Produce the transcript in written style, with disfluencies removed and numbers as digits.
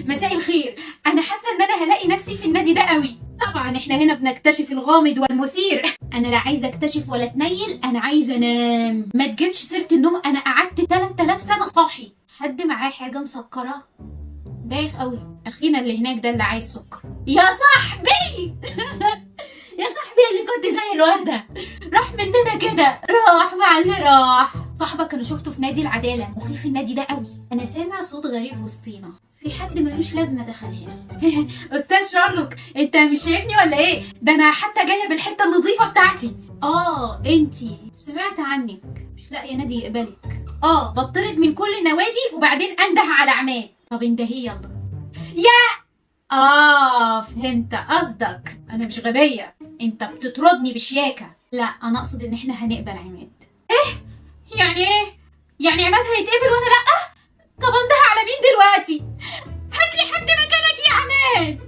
مساء الخير. انا حاسه ان انا هلاقي نفسي في النادي ده قوي. طبعا احنا هنا بنكتشف الغامض والمثير. انا لا عايزه اكتشف ولا اتنيل، انا عايزه انام. ما تجيبش سيره النوم، انا قعدت 3000 سنه صاحي. حد معاه حاجه مسكره؟ بايخ قوي. اخينا اللي هناك ده اللي عايز سكر. يا صاحبي يا صاحبي اللي كنت زي الوردة، راح مننا كده، راح مع اللي راح. صاحبك انا شفته في نادي العدالة، مخيف النادي ده قوي. انا سامع صوت غريب وسطينا، في حد ملوش لازمة دخل هنا. استاذ شارلوك، انت مش شايفني ولا ايه؟ ده انا حتى جاية بالحتة النظيفة بتاعتي. انتي سمعت عنك، مش لاقية نادي يقبلك. بطرد من كل النوادي وبعدين انده على عماد. طب اندهي يلا. يا فهمت قصدك، انا مش غبية، انت بتطردني بشياكة. لا انا اقصد ان احنا هنقبل عماد. يعني ايه؟ يعني عماد هيتقبل وانا لا؟ طب انده على مين دلوقتي؟ هاتلي حد مكانك يا عماد.